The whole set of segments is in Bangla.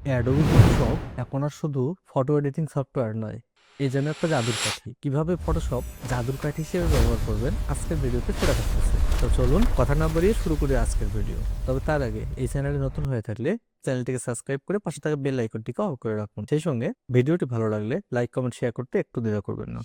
অ্যাডোবি ফটোশপ এখন আর শুধু ফটো এডিটিং সফটওয়্যার নয়, এই যেন একটা জাদুর কাঠি। কিভাবে ফটোশপ জাদুর কাঠি হিসেবে ব্যবহার করবেন আজকের ভিডিওতে সেটা থাকতেছে। তো চলুন কথা না বাড়িয়ে শুরু করি আজকের ভিডিও। তবে তার আগে এই চ্যানেলে নতুন হয়ে থাকলে চ্যানেলটিকে সাবস্ক্রাইব করে পাশে থাকা বেল আইকনটিকে অন করে রাখুন। সেই সঙ্গে ভিডিওটি ভালো লাগলে লাইক কমেন্ট শেয়ার করতে একটু দ্বিধা করবেন না।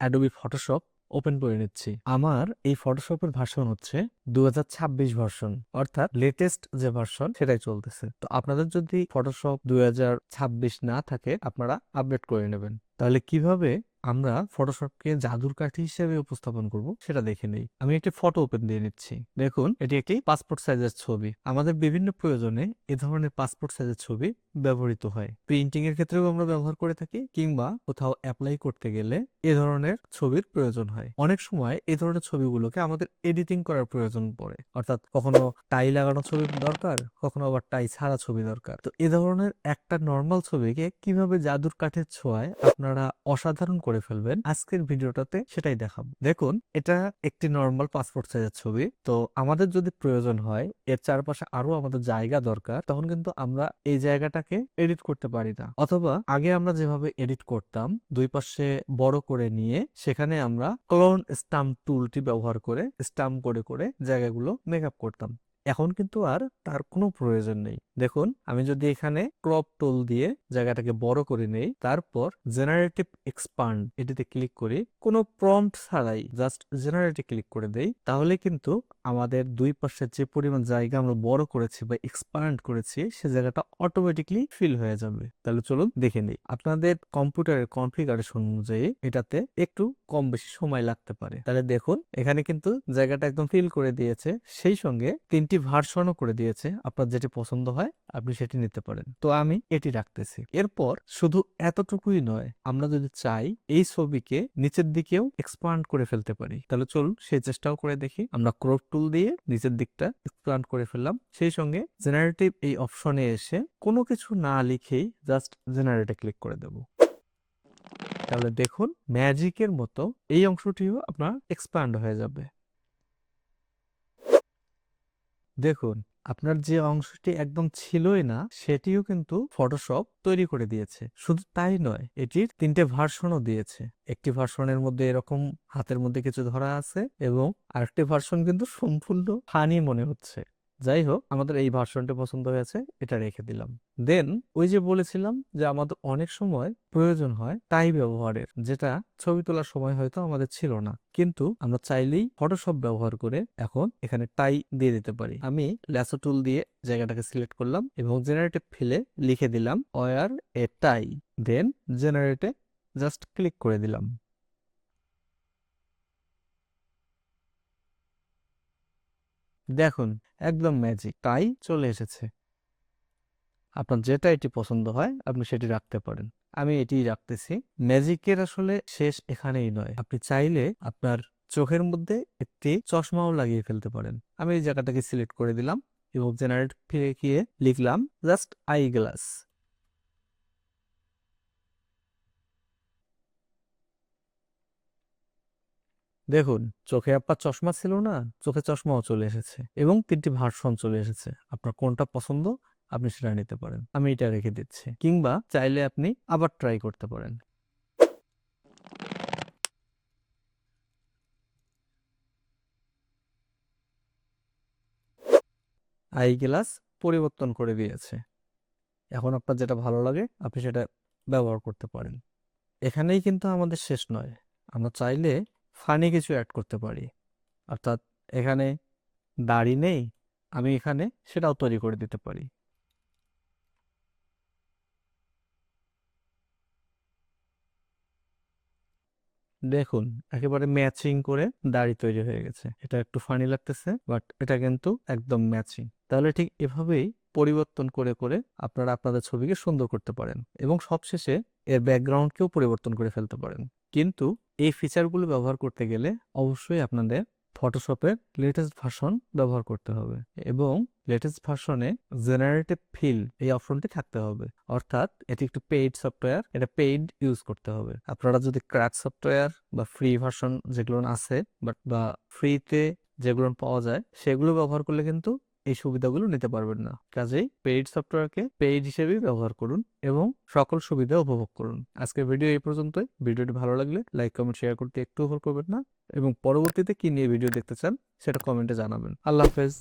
অ্যাডোবি ফটোশপ ওপেন করে নিচ্ছি। আমার এই ফটোশপের ভার্সন হচ্ছে 2026 ভার্সন, অর্থাৎ লেটেস্ট যে ভার্সন সেটাই চলতেছে। তো আপনাদের যদি ফটোশপ 2026 না থাকে আপনারা আপডেট করে নেবেন। তাহলে কিভাবে আমরা ফটোশপকে জাদুর কাঠি হিসেবে উপস্থাপন করব সেটা দেখে নেই। আমি একটি ফটো ওপেন দিয়ে নিচ্ছি। দেখুন, এটি একটি পাসপোর্ট সাইজের ছবি। আমাদের বিভিন্ন প্রয়োজনে এ ধরনের পাসপোর্ট সাইজের ছবি ব্যবহৃত হয়। প্রিন্টিং এর ক্ষেত্রেও আমরা ব্যবহার করে থাকি, কিংবা কোথাও অ্যাপ্লাই করতে গেলে এ ধরনের ছবির প্রয়োজন হয়। অনেক সময় এই ধরনের ছবিগুলোকে আমাদের এডিটিং করার প্রয়োজন পড়ে, অর্থাৎ কখনো টাই লাগানো ছবি দরকার, কখনো আবার টাই ছাড়া ছবি দরকার। তো এ ধরনের একটা নর্মাল ছবিকে কিভাবে জাদুর কাঠের ছোঁয়ায় আপনারা অসাধারণ করে ফেলবেন আজকের ভিডিওটাতে সেটাই দেখাবো। দেখুন, এটা একটি নর্মাল পাসপোর্ট সাইজের ছবি। তো আমাদের যদি প্রয়োজন হয় এর চারপাশে আরো আমাদের জায়গা দরকার, তখন কিন্তু আমরা এই জায়গাটাকে এডিট করতে পারি না। অথবা আগে আমরা যেভাবে এডিট করতাম, দুই পাশে বড় করে নিয়ে সেখানে আমরা ক্লোন স্টাম্প টুলটি ব্যবহার করে স্টাম্প করে করে জায়গাগুলো মেকআপ করতাম। এখন কিন্তু আর তার কোনো প্রয়োজন নেই। দেখুন, আমি যদি এখানে ক্রপ টুল দিয়ে জায়গাটাকে বড় করে নেই, তারপর জেনারেটিভ এক্সপান্ড এটিতে ক্লিক করি, কোনো প্রম্পট ছাড়াই জাস্ট জেনারেটে ক্লিক করে দেই, তাহলে কিন্তু আমাদের দুই পাশে যে পরিমাণ জায়গা আমরা বড় করেছি বা এক্সপান্ড করেছি সে জায়গাটা অটোমেটিকলি ফিল হয়ে যাবে। তাহলে চলুন দেখে নিই। আপনাদের কম্পিউটারের কনফিগারেশন অনুযায়ী এটাতে একটু কম বেশি সময় লাগতে পারে। তাহলে দেখুন, এখানে কিন্তু জায়গাটা একদম ফিল করে দিয়েছে, সেই সঙ্গে 3টি ভার্সনও করে দিয়েছে। আপনার যেটি পছন্দ হয় আপনি সেটি নিতে পারেন। তো আমি এটি রাখতেছি। এরপর শুধু এতটুকুই নয়, আমরা যদি চাই এই ছবিকে নিচের দিকেও এক্সপান্ড করে ফেলতে পারি। তাহলে চলুন সেই চেষ্টাও করে দেখি। আমরা ক্রপ টুল দিয়ে নিচের দিকটা এক্সপান্ড করে ফেললাম, সেই সঙ্গে জেনারেটিভ এই অপশনে এসে কোনো কিছু না লিখেই জাস্ট জেনারেটে ক্লিক করে দেব। তাহলে দেখুন, ম্যাজিকের মতো এই অংশটিও আপনার এক্সপান্ড হয়ে যাবে। দেখুন, আপনার যে অংশটি একদম ছিলই না সেটিও কিন্তু ফটোশপ তৈরি করে দিয়েছে। শুধু তাই নয়, এটির 3টে ভার্সনও দিয়েছে। একটি ভার্সনের মধ্যে এরকম হাতের মধ্যে কিছু ধরা আছে, এবং আরেকটি ভার্সন কিন্তু সম্পূর্ণ ফানি মনে হচ্ছে। যাই হোক, আমাদের এই ভার্সনটা পছন্দ হয়েছে, এটা রেখে দিলাম। দেন ওই যে বলেছিলাম যে আমাদের অনেক সময় প্রয়োজন হয় টাই ব্যবহারের, যেটা ছবি তোলার সময় হয়তো আমাদের ছিল না, কিন্তু আমরা চাইলেই ফটোশপ ব্যবহার করে এখন এখানে টাই দিয়ে দিতে পারি। আমি ল্যাসো টুল দিয়ে জায়গাটাকে সিলেক্ট করলাম এবং জেনারেটিভ ফিলে লিখে দিলাম ওয়্যার এ টাই, দেন জেনারেটে জাস্ট ক্লিক করে দিলাম। দেখুন, একদম ম্যাজিক, টাই চলে এসেছে। আপনার যেটা এটি পছন্দ হয় আপনি সেটি রাখতে পারেন। আমি এটিই রাখতেছি। ম্যাজিকের আসলে শেষ এখানেই নয়, আপনি চাইলে আপনার চোখের মধ্যে একটি চশমাও লাগিয়ে ফেলতে পারেন। আমি এই জায়গাটাকে সিলেক্ট করে দিলাম এবং জেনারেট ফিরে গিয়ে লিখলাম জাস্ট আই গ্লাস। দেখুন, চোখে আপনার চশমা ছিল না, চোখে চশমাও চলে এসেছে এবং 3টি ভার্সন চলে এসেছে। আপনার কোনটা পছন্দ আপনি সেটা নিতে পারেন। আমি এটা রেখে দিচ্ছি, কিংবা চাইলে আপনি আবার ট্রাই করতে পারেন। আই গ্লাস পরিবর্তন করে দিয়েছে। এখন আপনার যেটা ভালো লাগে আপনি সেটা ব্যবহার করতে পারেন। এখানেই কিন্তু আমাদের শেষ নয়, আমরা চাইলে ফানি কিছু অ্যাড করতে পারি। অর্থাৎ এখানে দাড়ি নেই, আমি এখানে সেটাও তৈরি করে দিতে পারি। দেখুন, একেবারে ম্যাচিং করে দাড়ি তৈরি হয়ে গেছে। এটা একটু ফানি লাগতেছে, বাট এটা কিন্তু একদম ম্যাচিং। তাহলে ঠিক এভাবেই পরিবর্তন করে করে আপনারা আপনাদের ছবিকে সুন্দর করতে পারেন, এবং সবশেষে এর ব্যাকগ্রাউন্ডকেও পরিবর্তন করে ফেলতে পারেন। কিন্তু এই ফিচারগুলো ব্যবহার করতে গেলে অবশ্যই আপনাদের ফটোশপের লেটেস্ট ভার্সন ব্যবহার করতে হবে এবং লেটেস্ট ভার্সনে জেনারেটিভ ফিল এই অপশনটি থাকতে হবে। অর্থাৎ এটি একটি পেইড সফটওয়্যার, এটা পেইড ইউজ করতে হবে। আপনারা যদি ক্র্যাক সফটওয়্যার বা ফ্রি ভার্সন যেগুলো আছে বা ফ্রিতে যেগুলো পাওয়া যায় সেগুলো ব্যবহার করলে কিন্তু এই সুবিধাগুলো নিতে পারবেন না। কাজেই পেইড সফটওয়্যারকে পেইড হিসেবেই ব্যবহার করুন এবং সকল সুবিধা উপভোগ করুন। আজকের ভিডিও এই পর্যন্তই। ভিডিওটি ভালো লাগলে লাইক, কমেন্ট, শেয়ার করতে একটু ভুল করবেন না এবং পরবর্তীতে কি নিয়ে ভিডিও দেখতে চান সেটা কমেন্টে জানাবেন। আল্লাহ হাফেজ।